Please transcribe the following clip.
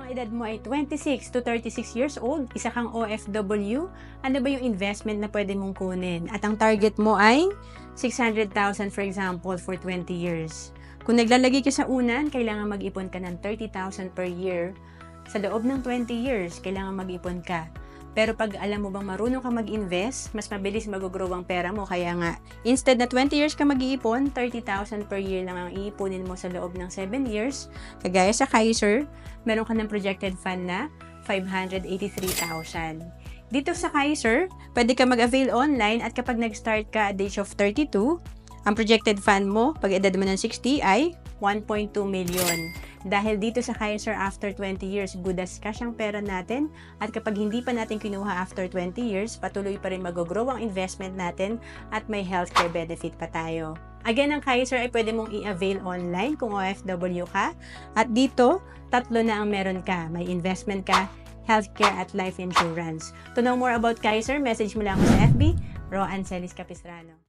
ang edad mo ay 26 to 36 years old, isa kang OFW, ano ba yung investment na pwede mong kunin? At ang target mo ay 600,000 for example for 20 years. Kung naglalagay ka sa unan, kailangan mag-ipon ka ng 30,000 per year. Sa loob ng 20 years, kailangan mag-ipon ka. Pero pag alam mo bang marunong ka mag-invest, mas mabilis mag-grow ang pera mo. Kaya nga, instead na 20 years ka mag-iipon, 30,000 per year lang ang iipunin mo sa loob ng 7 years. Kagaya sa Kaiser, meron ka ng projected fund na 583,000. Dito sa Kaiser, pwede ka mag-avail online at kapag nag-start ka at the age of 32, ang projected fund mo, pag edad mo ng 60 ay 1.2 million. Dahil dito sa Kaiser, after 20 years, good as cash ang pera natin. At kapag hindi pa natin kinuha after 20 years, patuloy pa rin mag-grow ang investment natin at may healthcare benefit pa tayo. Again, ang Kaiser ay pwede mong i-avail online kung OFW ka. At dito, 3 na ang meron ka. May investment ka, healthcare at life insurance. To know more about Kaiser, message mo lang ako sa FB, Ro Ancelis Capistrano.